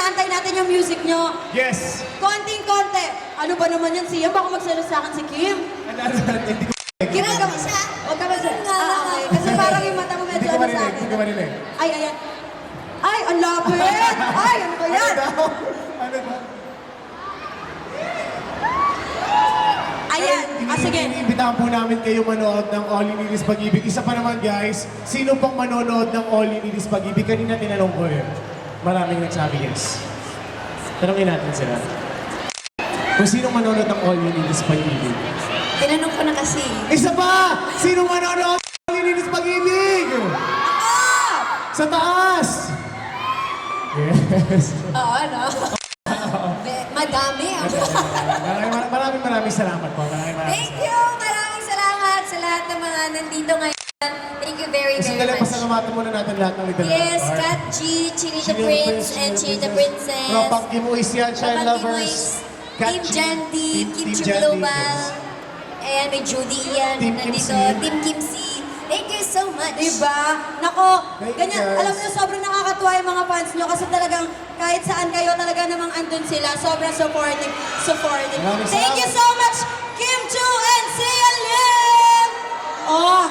inaantay natin yung music nyo. Yes! Konting-konti. Ano ba naman yan, Siya? Baka magsalos sa akin si Kim. Ginagawa siya. Huwag ka ba siya? Okay. Kasi parang yung mata mo medyo ano sa akin. Hindi ko marinig. Ay, ayan. Ay, ang lapit! Ay, ano ba yan? Ano ba? Ayan. Sige. Iniimbitahan po namin kayo manood ng All You Need Is Pag-ibig. Isa pa naman guys, sino pang manonood ng All You Need Is Pag-ibig? Kanina tinanong ko eh. Maraming nagsabi yes. Tanongin natin sila. Kung sino manonood ng All You Need Is Pag-ibig? Tinanong ko na kasi. Isa pa! Sino manonood ng All You Need Is Pag-ibig? Sa taas! Yes. Oo, no? Madami. Maraming salamat po. Thank you! Maraming salamat sa lahat ng mga nandito ngayon. Thank you very, Kasi very much. pasalamatan muna natin lahat ng Little Yes, Heart. Kat G, Chinita Prince, and Chinita Princess. Tropang Kimuis yan, Child Tropang Lovers. Kimuis, Kat Team G, Jandy, Kim Team Chu Jandy, Global. yes. Ayan, may Judy Ian Team Kim nandito. C. Team Kim C. Thank you so much. Diba? Nako, Thank you, ganyan, guys. alam niyo, sobrang nakakatuwa yung mga fans niyo kasi talagang kahit saan kayo talaga namang andun sila. Sobrang supportive. Maraming Thank you salamat. so much, Kim Chu and Sia Lim! Oh,